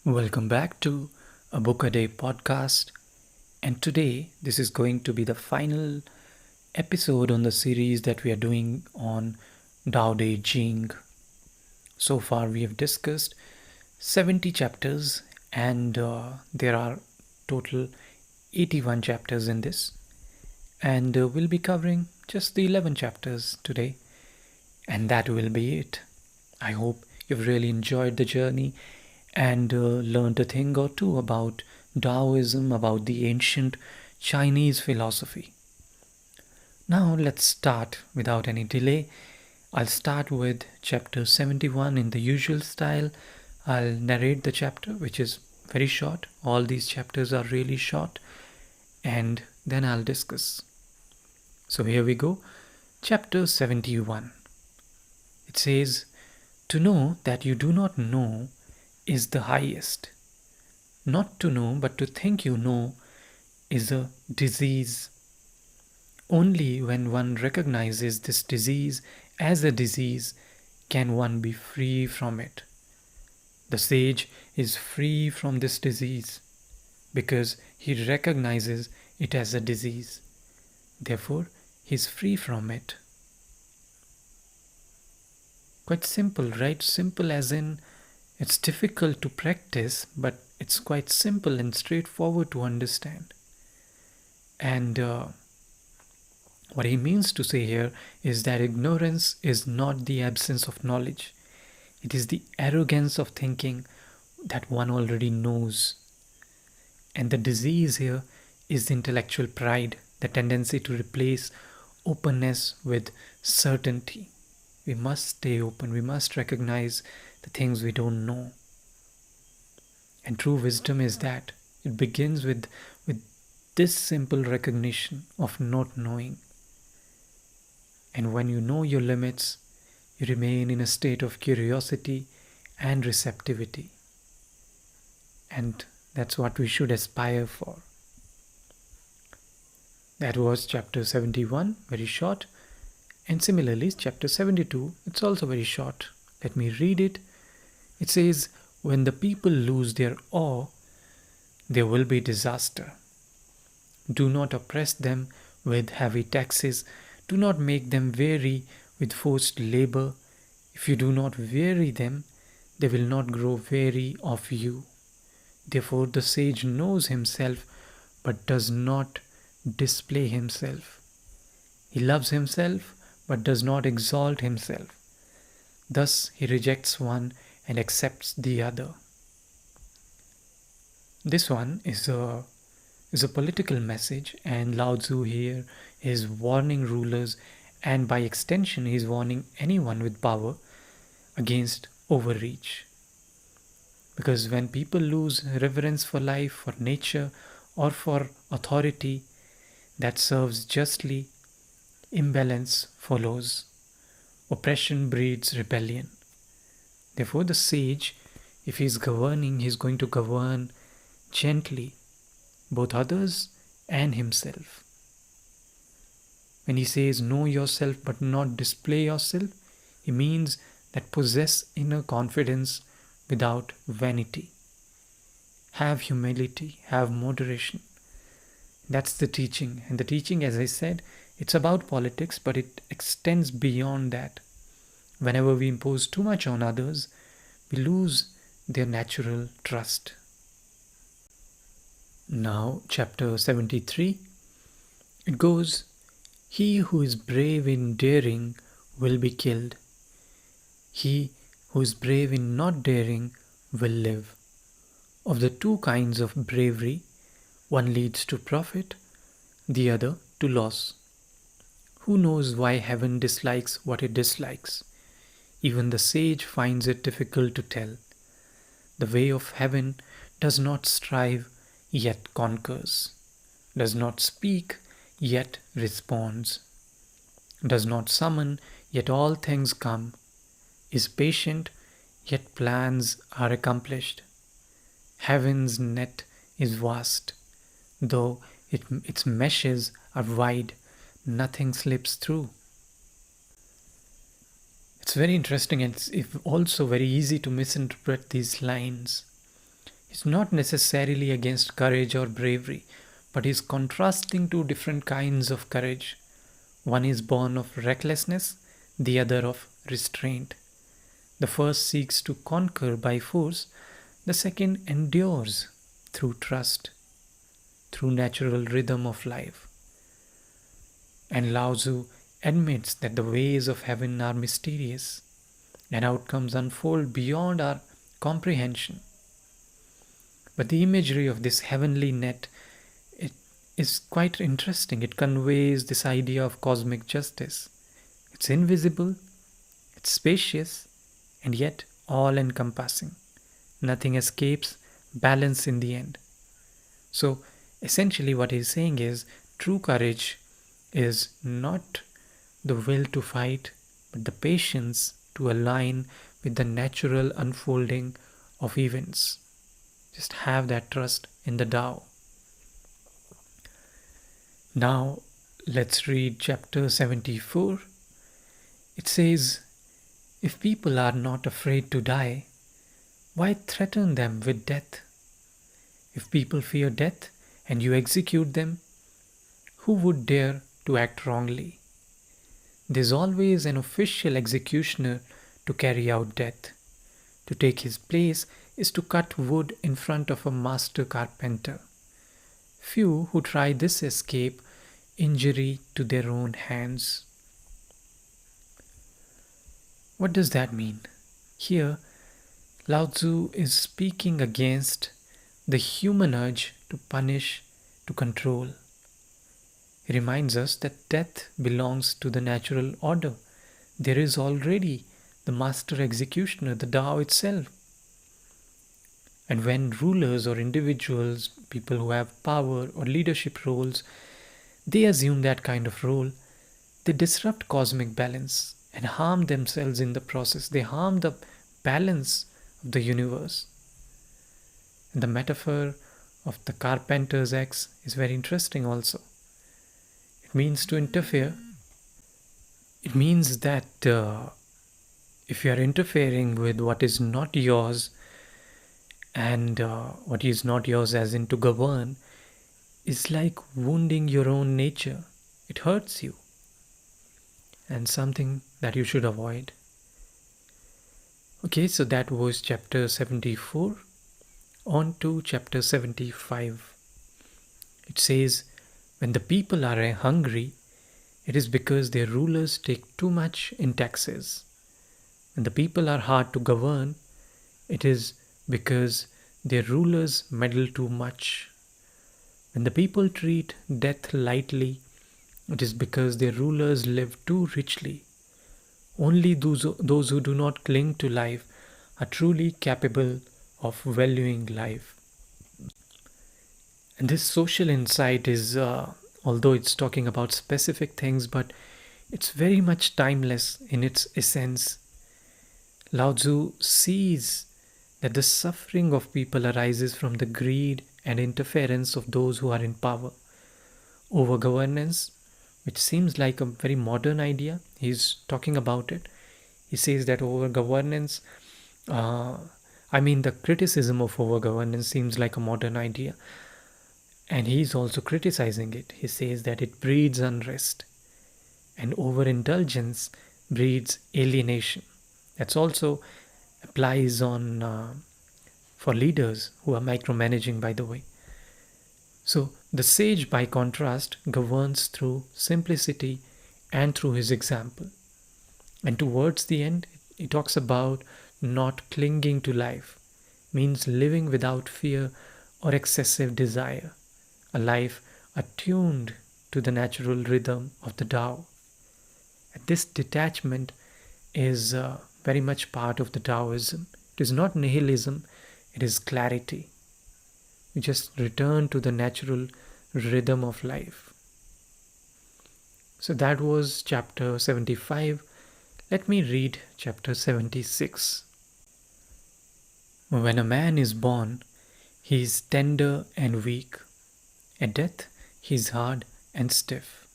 Welcome back to a Book a Day podcast. And today, this is going to be the final episode on the series that we are doing on Daodejing. So far, we have discussed 70 chapters, and there are total 81 chapters in this. And we'll be covering just the 11 chapters today, and that will be it. I hope you've really enjoyed the journey and learned a thing or two about Taoism, about the ancient Chinese philosophy. Now let's start without any delay. I'll start with chapter 71 in the usual style. I'll narrate the chapter, which is very short. All these chapters are really short, and then I'll discuss. So here we go. Chapter 71. It says, "To know that you do not know is the highest. Not to know, but to think you know, is a disease. Only when one recognizes this disease as a disease can one be free from it. The sage is free from this disease because he recognizes it as a disease. Therefore, he is free from it." Quite simple, right? Simple as in it's difficult to practice, but it's quite simple and straightforward to understand. And what he means to say here is that ignorance is not the absence of knowledge. It is the arrogance of thinking that one already knows. And the disease here is the intellectual pride, the tendency to replace openness with certainty. We must stay open. We must recognize the things we don't know. And true wisdom is that it begins with this simple recognition of not knowing. And when you know your limits, you remain in a state of curiosity and receptivity. And that's what we should aspire for. That was chapter 71, very short. And similarly, chapter 72, it's also very short. Let me read it. It says, "When the people lose their awe, there will be disaster. Do not oppress them with heavy taxes. Do not make them weary with forced labor. If you do not weary them, they will not grow weary of you. Therefore, the sage knows himself but does not display himself. He loves himself but does not exalt himself. Thus, he rejects one and accepts the other." This one is a political message, and Lao Tzu here is warning rulers, and by extension he is warning anyone with power against overreach. Because when people lose reverence for life, for nature, or for authority that serves justly, imbalance follows. Oppression breeds rebellion. Therefore, the sage, if he is governing, he is going to govern gently, both others and himself. When he says know yourself but not display yourself, he means that possess inner confidence without vanity. Have humility, have moderation. That's the teaching. And the teaching, as I said, it's about politics, but it extends beyond that. Whenever we impose too much on others, we lose their natural trust. Now, chapter 73, it goes, "He who is brave in daring will be killed. He who is brave in not daring will live. Of the two kinds of bravery, one leads to profit, the other to loss. Who knows why heaven dislikes what it dislikes? Even the sage finds it difficult to tell. The way of heaven does not strive, yet conquers, does not speak, yet responds, does not summon, yet all things come, is patient, yet plans are accomplished. Heaven's net is vast, though its meshes are wide, nothing slips through." It's very interesting, and it's also very easy to misinterpret these lines. is not necessarily against courage or bravery, but is contrasting two different kinds of courage. One is born of recklessness, the other of restraint. The first seeks to conquer by force, the second endures through trust, through natural rhythm of life. And Lao Tzu admits that the ways of heaven are mysterious and outcomes unfold beyond our comprehension. But the imagery of this heavenly net, it is quite interesting. It conveys this idea of cosmic justice. It's invisible, it's spacious, and yet all encompassing. Nothing escapes balance in the end. So essentially, what he's saying is true courage is not the will to fight, but the patience to align with the natural unfolding of events. Just have that trust in the Tao. Now, let's read chapter 74. It says, if people are not afraid to die, why threaten them with death? If people fear death and you execute them, who would dare to act wrongly? There's always an official executioner to carry out death. To take his place is to cut wood in front of a master carpenter. Few who try this escape injury to their own hands. What does that mean? Here, Lao Tzu is speaking against the human urge to punish, to control. He reminds us that death belongs to the natural order. There is already the master executioner, the Tao itself. And when rulers or individuals, people who have power or leadership roles, they assume that kind of role, they disrupt cosmic balance and harm themselves in the process. They harm the balance of the universe. And the metaphor of the carpenter's axe is very interesting also. It means to interfere. It means that if you are interfering with what is not yours, and what is not yours as in to govern, is like wounding your own nature. It hurts you. And something that you should avoid. Okay, so that was chapter 74. On to chapter 75. It says, when the people are hungry, it is because their rulers take too much in taxes. When the people are hard to govern, it is because their rulers meddle too much. When the people treat death lightly, it is because their rulers live too richly. Only those who do not cling to life are truly capable of valuing life. And this social insight is, although it's talking about specific things, but it's very much timeless in its essence. Lao Tzu sees that the suffering of people arises from the greed and interference of those who are in power. Overgovernance, which seems like a very modern idea, he's talking about it. He says that overgovernance, the criticism of overgovernance seems like a modern idea. And he's also criticizing it. He says that it breeds unrest, and overindulgence breeds alienation. That's also applies on for leaders who are micromanaging, by the way. So the sage, by contrast, governs through simplicity and through his example. And towards the end, he talks about not clinging to life, means living without fear or excessive desire, a life attuned to the natural rhythm of the Tao. And this detachment is very much part of the Taoism. It is not nihilism, it is clarity. We just return to the natural rhythm of life. So that was chapter 75. Let me read chapter 76. When a man is born, he is tender and weak. At death, he is hard and stiff.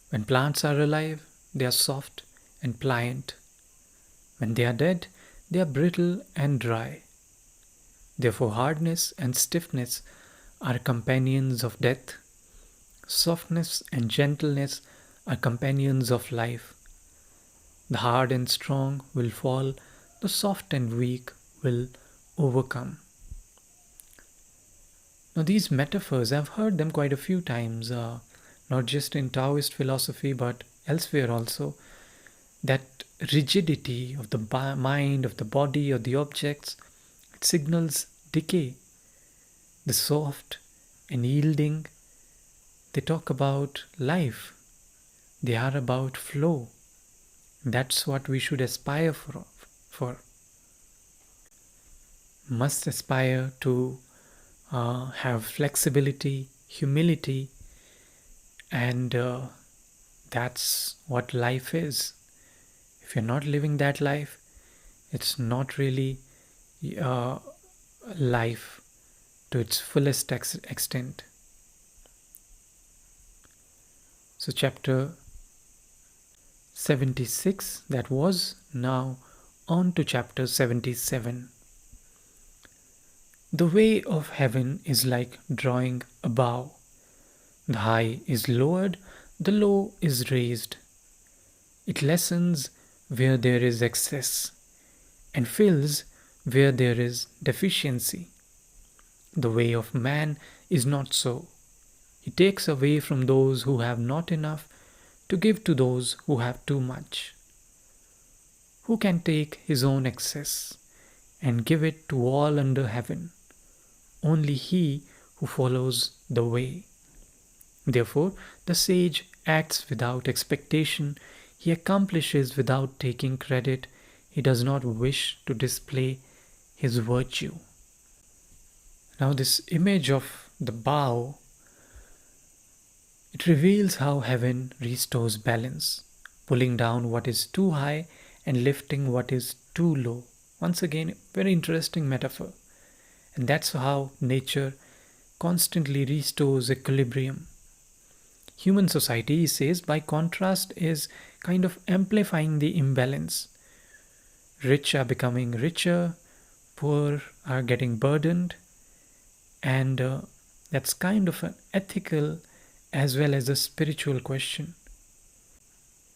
When plants are alive, they are soft and pliant. When they are dead, they are brittle and dry. Therefore, hardness and stiffness are companions of death. Softness and gentleness are companions of life. The hard and strong will fall, the soft and weak will overcome. Now, these metaphors, I've heard them quite a few times, not just in Taoist philosophy but elsewhere also. That rigidity of the mind, of the body, of the objects, it signals decay. The soft and yielding, they talk about life, they are about flow. That's what we should aspire for. Must aspire to have flexibility, humility, and that's what life is. If you're not living that life, it's not really uh, life to its fullest extent. So, chapter 76 that was, now on to chapter 77. The way of heaven is like drawing a bow. The high is lowered, the low is raised. It lessens where there is excess and fills where there is deficiency. The way of man is not so. He takes away from those who have not enough to give to those who have too much. Who can take his own excess and give it to all under heaven? Only he who follows the way. Therefore, the sage acts without expectation, he accomplishes without taking credit, he does not wish to display his virtue. Now, this image of the bow, it reveals how heaven restores balance, pulling down what is too high and lifting what is too low. Once again, very interesting metaphor. And that's how nature constantly restores equilibrium. Human society, he says, by contrast, is kind of amplifying the imbalance. Rich are becoming richer, poor are getting burdened, and that's kind of an ethical as well as a spiritual question.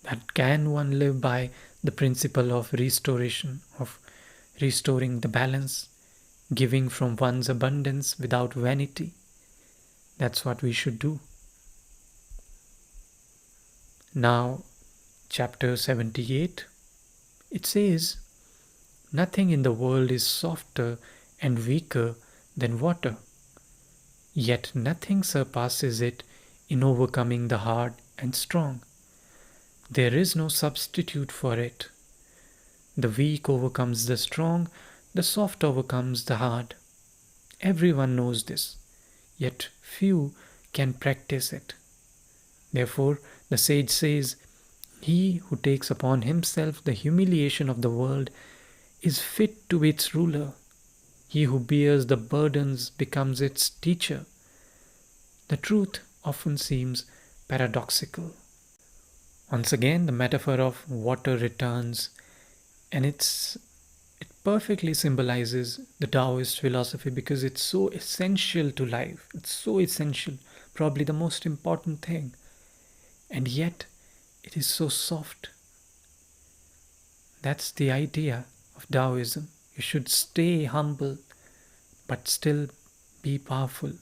That can one live by the principle of restoration, of restoring the balance, giving from one's abundance without vanity? That's what we should do. Now, chapter 78, it says, nothing in the world is softer and weaker than water, yet nothing surpasses it in overcoming the hard and strong. There is no substitute for it. The weak overcomes the strong, the soft overcomes the hard. Everyone knows this, yet few can practice it. Therefore, the sage says, he who takes upon himself the humiliation of the world is fit to be its ruler. He who bears the burdens becomes its teacher. The truth often seems paradoxical. Once again, the metaphor of water returns, and it perfectly symbolizes the Taoist philosophy because it's so essential to life. It's so essential, probably the most important thing. And yet, it is so soft. That's the idea of Taoism. You should stay humble, but still be powerful.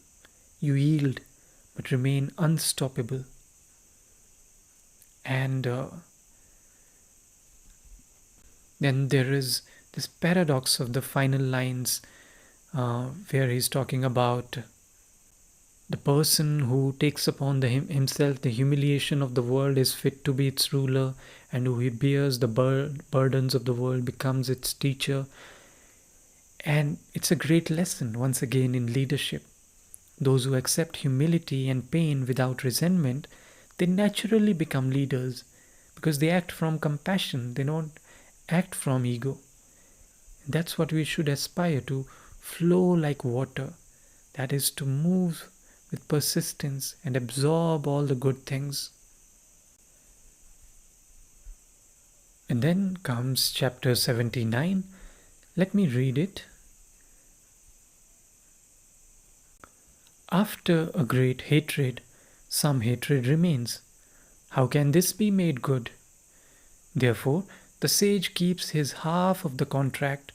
You yield, but remain unstoppable. And then there is this paradox of the final lines where he's talking about the person who takes upon himself the humiliation of the world is fit to be its ruler, and who bears the burdens of the world becomes its teacher. And it's a great lesson, once again, in leadership. Those who accept humility and pain without resentment, they naturally become leaders because they act from compassion, they don't act from ego. That's what we should aspire to, flow like water, that is, to move with persistence and absorb all the good things. And then comes chapter 79. Let me read it. After a great hatred, some hatred remains. How can this be made good? Therefore, the sage keeps his half of the contract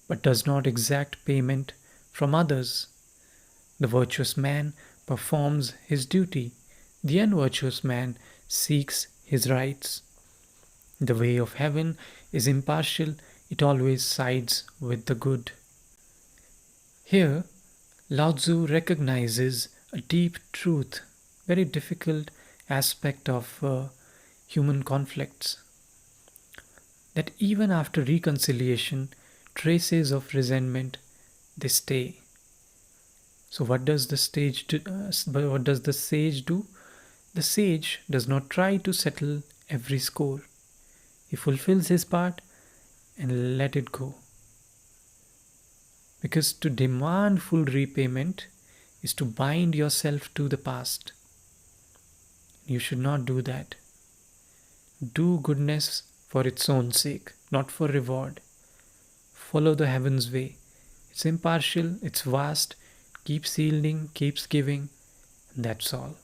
but does not exact payment from others. The virtuous man performs his duty, the unvirtuous man seeks his rights. The way of heaven is impartial, it always sides with the good. Here, Lao Tzu recognizes a deep truth, very difficult aspect of human conflicts, that even after reconciliation, traces of resentment they stay. So, what does the sage do? The sage does not try to settle every score. He fulfills his part and let it go. Because to demand full repayment is to bind yourself to the past. You should not do that. Do goodness for its own sake, not for reward. Follow the heaven's way. It's impartial, it's vast, keeps yielding, keeps giving, and that's all.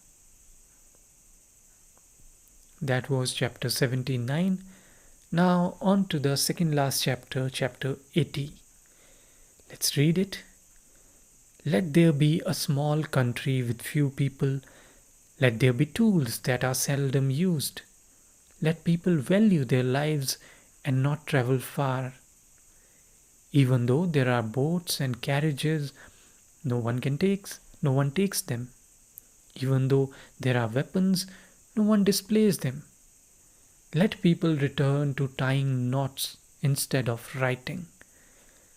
That was chapter 79. Now on to the second last chapter, chapter 80. Let's read it. Let there be a small country with few people. Let there be tools that are seldom used. Let people value their lives and not travel far. Even though there are boats and carriages, no one takes them. Even though there are weapons, no one displays them. Let people return to tying knots instead of writing.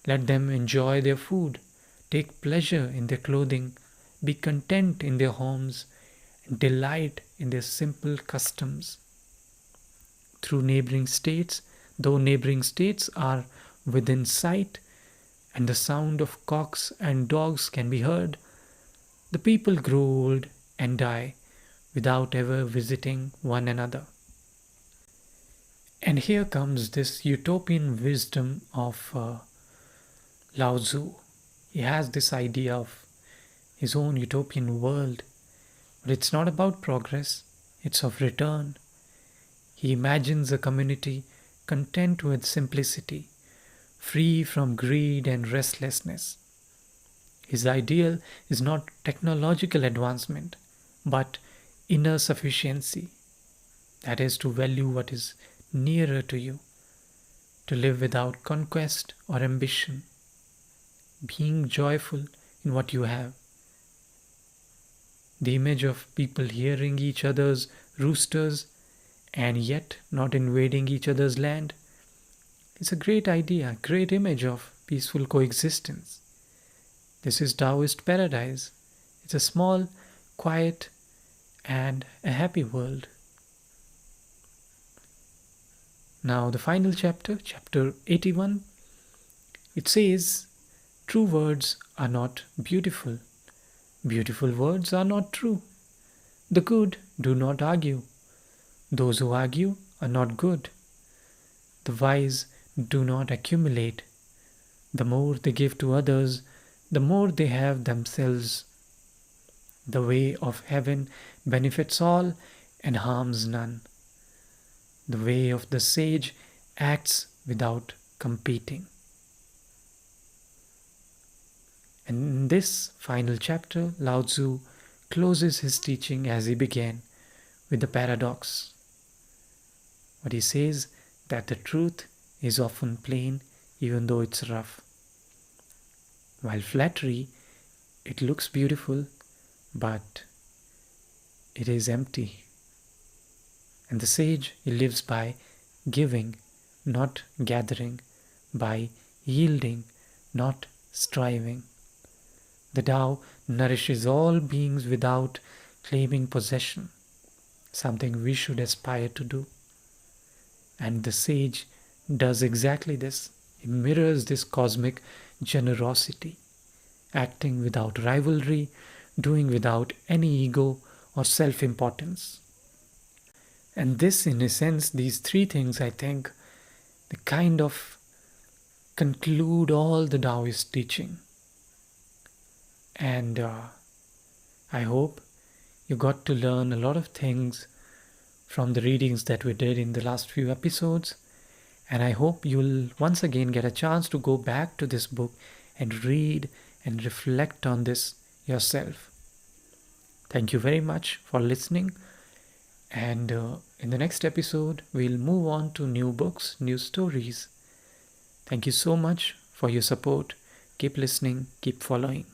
Let them enjoy their food, take pleasure in their clothing, be content in their homes, and delight in their simple customs. Though neighboring states are within sight, and the sound of cocks and dogs can be heard, the people grow old and die without ever visiting one another. And here comes this utopian wisdom of Lao Tzu. He has this idea of his own utopian world, but it's not about progress, it's of return. He imagines a community content with simplicity, free from greed and restlessness. His ideal is not technological advancement, but inner sufficiency. That is, to value what is nearer to you, to live without conquest or ambition, being joyful in what you have. The image of people hearing each other's roosters and yet not invading each other's land is a great idea, great image of peaceful coexistence. This is Taoist paradise. It's a small, quiet, and a happy world. Now, the final chapter, chapter 81, it says, true words are not beautiful. Beautiful words are not true. The good do not argue. Those who argue are not good. The wise do not accumulate. The more they give to others, the more they have themselves. The way of heaven benefits all and harms none. The way of the sage acts without competing. And in this final chapter, Lao Tzu closes his teaching as he began, with the paradox. What he says, that the truth is often plain even though it's rough. While flattery, it looks beautiful, but it is empty. And the sage, he lives by giving, not gathering, by yielding, not striving. The Tao nourishes all beings without claiming possession, something we should aspire to do. And the sage does exactly this. He mirrors this cosmic generosity, acting without rivalry, doing without any ego or self-importance. And this, in a sense, these three things, I think, they kind of conclude all the Taoist teaching. And I hope you got to learn a lot of things from the readings that we did in the last few episodes. And I hope you'll once again get a chance to go back to this book and read and reflect on this yourself. Thank you very much for listening. And in the next episode, we'll move on to new books, new stories. Thank you so much for your support. Keep listening, keep following.